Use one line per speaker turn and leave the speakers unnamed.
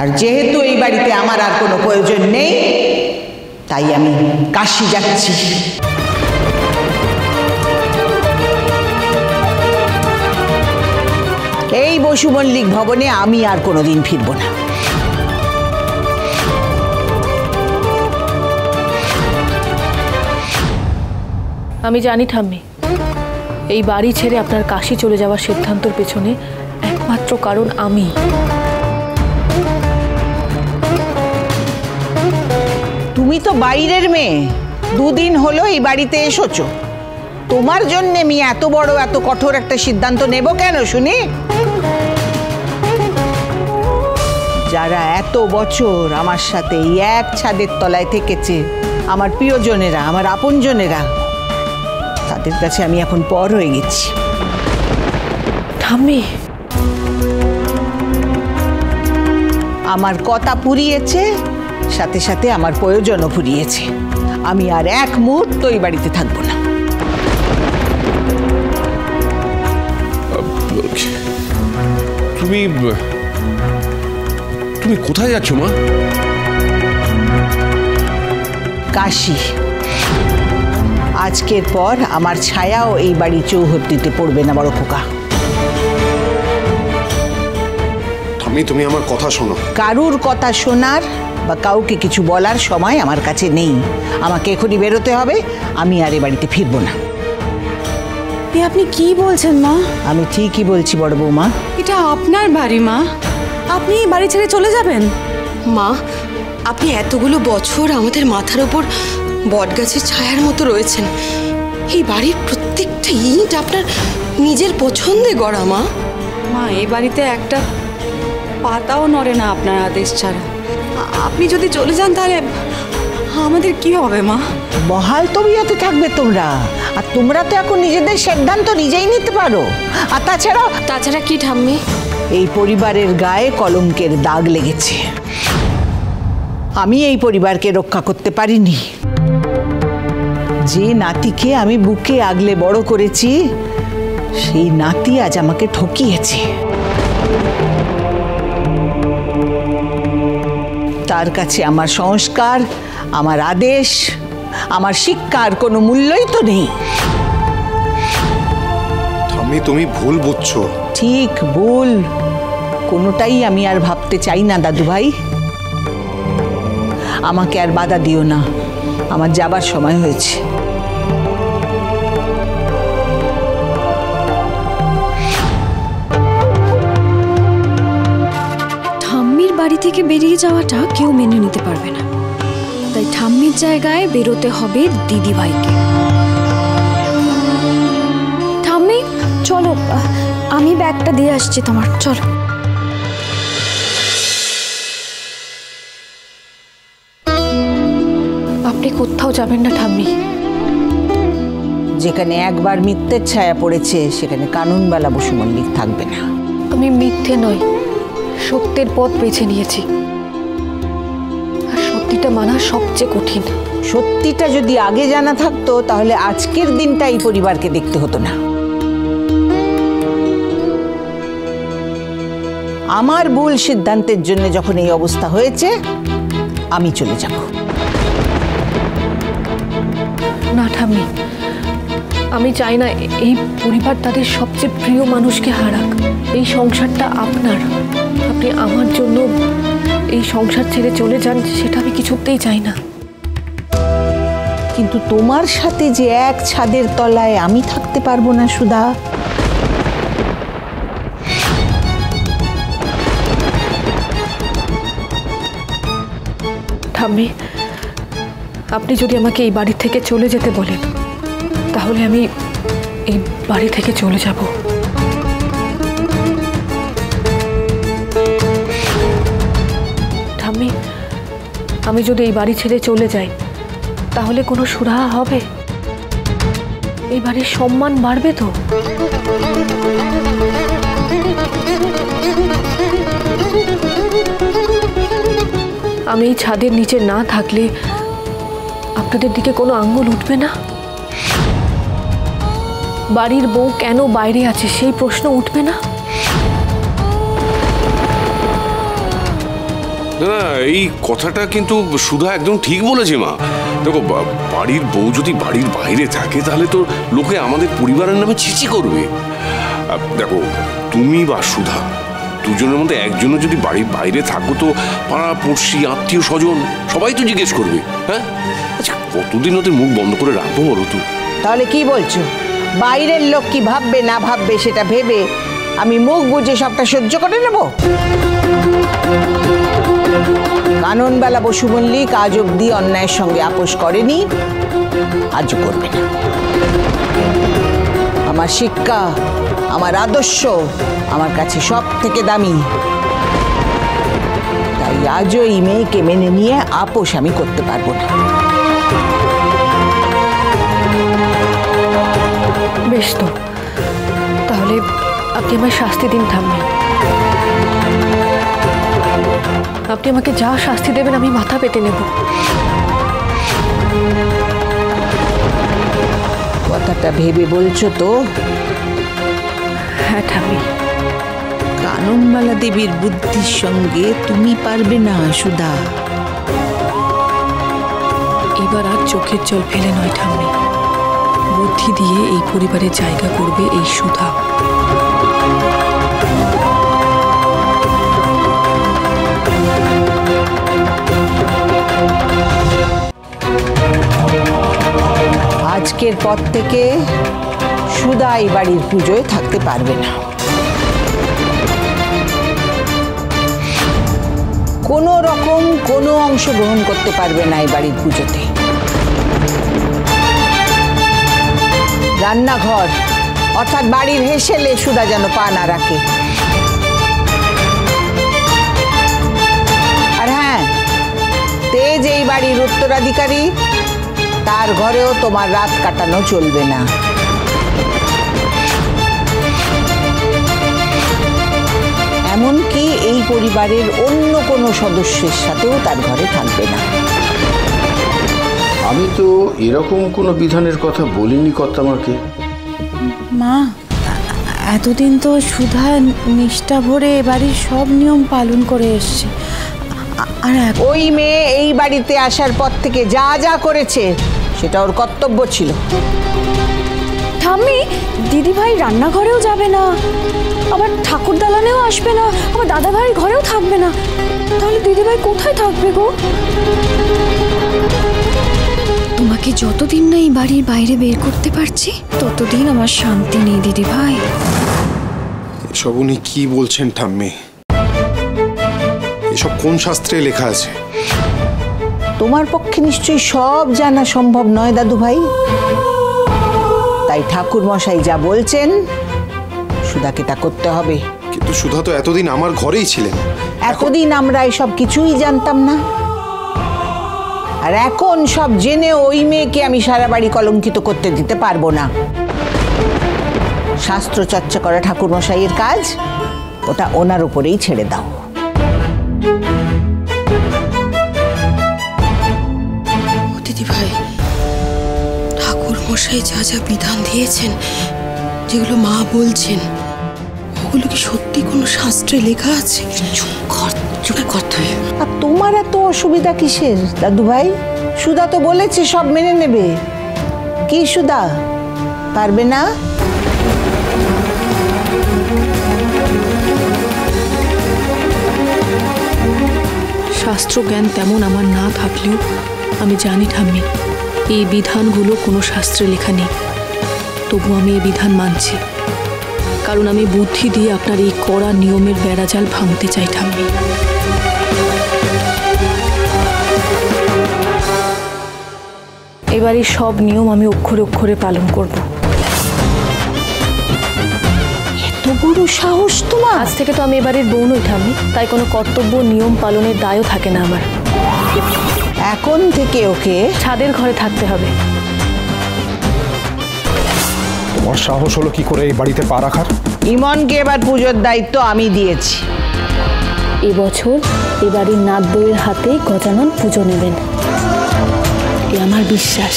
আর যেহেতু এই বাড়িতে আমার আর কোনো প্রয়োজন নেই, তাই আমি কাশী যাচ্ছি। এই বসু মল্লিক ভবনে আমি আর কোনোদিন ফিরব না।
আমি জানি ঠাম্মি, এই বাড়ি ছেড়ে আপনার কাশী চলে যাওয়ার সিদ্ধান্তের পেছনে একমাত্র কারণ আমি।
তুমি তো বাইরের মেয়ে, দুদিন হলো এই বাড়িতে এসেছো। তোমার জন্য আমি এত বড় এত কঠোর একটা সিদ্ধান্ত নেব কেন শুনি? যারা এত বছর আমার সাথে এক ছাদের তলায় থেকেছে, আমার প্রিয়জনেরা, আমার আপনজনেরা, তাদের কাছে আমি এখন পর হয়ে গেছি।
ঠাম্মি,
আমার কথা পুরিয়েছে, সাথে সাথে আমার প্রয়োজনও ফুরিয়েছে। আমি আর এক মুহূর্ত এই বাড়িতে থাকবো না।
তুমি তুমি কোথায় যাচ্ছ মা?
কাশী। আজকের পর আমার ছায়াও এই বাড়ির চৌহদ্দিতে পড়বে না বড় খোকা।
ঠাম্মি, তুমি আমার কথা শোনো।
কারুর কথা শোনার বা কাউকে কিছু বলার সময় আমার কাছে নেই। আমাকে এখনই বেরোতে হবে। আমি আর এ বাড়িতে ফিরবো না।
আপনি কি বলছেন মা?
আমি ঠিকই বলছি বড় বৌমা।
এটা আপনার বাড়ি মা, আপনি এই বাড়ি ছেড়ে চলে যাবেন?
মা, আপনি এতগুলো বছর আমাদের মাথার ওপর বটগাছের ছায়ার মতো রয়েছেন। এই বাড়ির প্রত্যেকটা ইট আপনার নিজের পছন্দে গড়া। মা,
এই বাড়িতে একটা পাতাও নড়ে না আপনার আদেশ ছাড়া। আপনি যদি চলে যান তাহলে আমাদের কি হবে মা?
বহাল তবিয়তে থাকবে তোমরা, আর তোমরা তো এখন নিজেদের সিদ্ধান্ত নিজেই নিতে পারো। আর তাছাড়া
কি ঠাম্মি?
এই পরিবারের গায়ে কলঙ্কের দাগ লেগেছে। আমি এই পরিবারকে রক্ষা করতে পারিনি। যে নাতিকে আমি বুকে আগলে বড় করেছি, সেই নাতি আজ আমাকে ঠকিয়েছে। তার কাছে আমার সংস্কার, আমার আদেশ, আমার শিক্ষার কোনো মূল্যই তো নেই।
ঠাম্মি, তুমি ভুল বুঝছো।
ঠিক ভুল কোনোটাই আমি আর ভাবতে চাই না দাদু ভাই। আমাকে আর বাধা দিও না, আমার যাবার সময় হয়েছে।
ঠাম্মির বাড়ি থেকে বেরিয়ে যাওয়াটা কেউ মেনে নিতে পারবে না, তাই ঠাম্মির জায়গায় বেরোতে হবে দিদিভাইকে। ঠাম্মি চলো, আমি ব্যাগটা দিয়ে আসছি তোমার, চলো।
আপনি কোথাও যাবেন না ঠাম্মি।
যেখানে একবার মিথ্যের ছায়া পড়েছে, সেখানে কানুনবালা বসু মল্লিক থাকবে না।
আমি মিথ্যে নয়, সত্যের পথ বেছে নিয়েছি। আর সত্যিটা মানা সবচেয়ে কঠিন।
সত্যিটা যদি আগে জানা থাকতো, তাহলে আজকের দিনটা এই পরিবারকে দেখতে হতো না। আমার ভুল সিদ্ধান্তের জন্য যখন এই অবস্থা হয়েছে, আমি চলে যাব।
না ঠাম্মি, আমি চাই না এই পরিবার তাদের সবচেয়ে প্রিয় মানুষকে হারাক। এই সংসারটা আপনার, আপনি আমার জন্য এই সংসার ছেড়ে চলে যান, সেটা আমি কিছুতেই চাই না।
কিন্তু তোমার সাথে যে এক ছাদের তলায় আমি থাকতে পারবো না সুধা।
ঠাম্মি, আপনি যদি আমাকে এই বাড়ি থেকে চলে যেতে বলেন, তাহলে আমি এই বাড়ি থেকে চলে যাব। ঠাম্মি, আমি যদি এই বাড়ি ছেড়ে চলে যাই, তাহলে কোনো সুরাহা হবে? এই বাড়ির সম্মান বাড়বে তো? আমি এই ছাদের নিচে না থাকলে আপনাদের দিকে কোনো আঙ্গুল উঠবে না? বাড়ির বউ কেন বাইরে আছে সেই প্রশ্ন উঠবে না?
না, এই কথাটা কিন্তু সুধা একদম ঠিক বলেছে মা। দেখো, বাড়ির বউ যদি বাড়ির বাইরে থাকে তাহলে তো লোকে আমাদের পরিবারের নামে ছিছি করবে। দেখো, তুমি বা সুধা দুজনের মধ্যে একজনও যদি বাড়ির বাইরে থাকো তো পাড়া পড়শি আত্মীয় স্বজন সবাই তো জিজ্ঞেস করবে। হ্যাঁ, আচ্ছা কতদিন ওদের মুখ বন্ধ করে রাখবো বলো তো?
তাহলে কি বলছো, বাইরের লোক কি ভাববে না ভাববে সেটা ভেবে আমি মুখ বুঝে সবটা সহ্য করে নেব? কাননবালা বসু মল্লিক আজ অব্দি অন্যায়ের সঙ্গে আপোষ করেনি, আজও করবে না। আমার শিক্ষা, আমার আদর্শ আমার কাছে সব থেকে দামি, তাই আজও এই মেয়েকে মেনে নিয়ে আপোষ আমি করতে পারবো না।
বেশ তো, তাহলে আপনি আমার শাস্তি দিন ঠাম্মি। আপনি আমাকে যা শাস্তি দেবেন আমি মাথা পেতে নেব।
কথাটা ভেবে বলছো তো?
হ্যাঁ ঠাম্মি।
কাননবালা দেবীর বুদ্ধির সঙ্গে তুমি পারবে না সুধা।
এবার আর চোখের জল ফেলে নয় ঠাম্মি, বুদ্ধি দিয়ে এই পরিবারের জায়গা করবে এই সুধা।
আজকের পর থেকে সুধা এই বাড়ির পুজোয় থাকতে পারবে না। কোনো রকম কোনো অংশ গ্রহণ করতে পারবে না এই বাড়ির পুজোতে। রান্নাঘর অর্থাৎ বাড়ির হেসেলে সুধা যেন পা না রাখে। আর হ্যাঁ, তেজ এই বাড়ির উত্তরাধিকারী, তার ঘরেও তোমার রাত কাটানো চলবে না। এমনকি এই পরিবারের অন্য কোনো সদস্যের সাথেও তার ঘরে থাকবে না।
আমি তো এরকম কোনো বিধানের কথা বলিনি কর্তামাকে।
মা, এতদিন তো সুধা নিষ্ঠা ভরে এ বাড়ির সব নিয়ম পালন করে এসছে, আর
ওই মেয়ে এই বাড়িতে আসার পর থেকে যা যা করেছে সেটা ওর কর্তব্য ছিল।
ঠাম্মি, দিদিভাই রান্নাঘরেও যাবে না, আবার ঠাকুর দালানেও আসবে না, আবার দাদা ভাইয়ের ঘরেও থাকবে না। তাহলে দিদিভাই কোথায় থাকবে গো? তোমাকে যতদিন না এই বাড়ির বাইরে বের করতে পারছি ততদিন আমার শান্তি নেই দিদিভাই।
এসব উনি কি বলছেন ঠাম্মি? এসব কোন শাস্ত্রে লেখা আছে?
তোমার পক্ষে নিশ্চয়ই সব জানা সম্ভব নয় দাদু ভাই, তাই ঠাকুর মশাই যা বলছেন সুধাকে তা করতে হবে।
কিন্তু সুধা তো এতদিন আমার ঘরেই ছিলেন।
এতদিন আমরা এসব কিছুই জানতাম না, আর এখন সব জেনে ওই মেয়েকে আমি সারা বাড়ি কলঙ্কিত করতে দিতে পারবো না। শাস্ত্র চর্চা করা ঠাকুর মশাইয়ের কাজ, ওটা ওনার উপরেই ছেড়ে দাও।
দিদি ভাই, ঠাকুর মশাই যা যা বিধান দিয়েছেন, যেগুলো মা বলছেন, ওগুলো কি সত্যি কোনো শাস্ত্রে লেখা আছে? চুপ করতে।
আর তোমার এত অসুবিধা কিসের দাদু ভাই? সুধা তো বলেছে সব মেনে নেবে। কি সুধা পারবে না?
শাস্ত্রজ্ঞান তেমন আমার না থাকলেও আমি জানি ঠাম্মি, এই বিধানগুলো কোনো শাস্ত্রে লেখা নেই। তবু আমি এই বিধান মানছি, কারণ আমি বুদ্ধি দিয়ে আপনার এই কড়া নিয়মের বেড়াজাল ভাঙতে চাই ঠাম্মি। এবারে সব নিয়ম আমি অক্ষরে অক্ষরে পালন করব।
এত বড় সাহস তোমার!
আজ থেকে তো আমি এবারের বউ নই ঠাম্মি, তাই কোনো কর্তব্য নিয়ম পালনের দায়ও থাকে না আমার।
এখন থেকে ওকে
ছাদের ঘরে থাকতে হবে।
তোমার সাহস হলো কি করে এই বাড়িতে পা রাখার?
ইমনকে এবার পুজোর দায়িত্ব আমি দিয়েছি।
এবছর এবারের নাত বউয়ের হাতে গজানন পুজো নেবেন, এ আমার বিশ্বাস।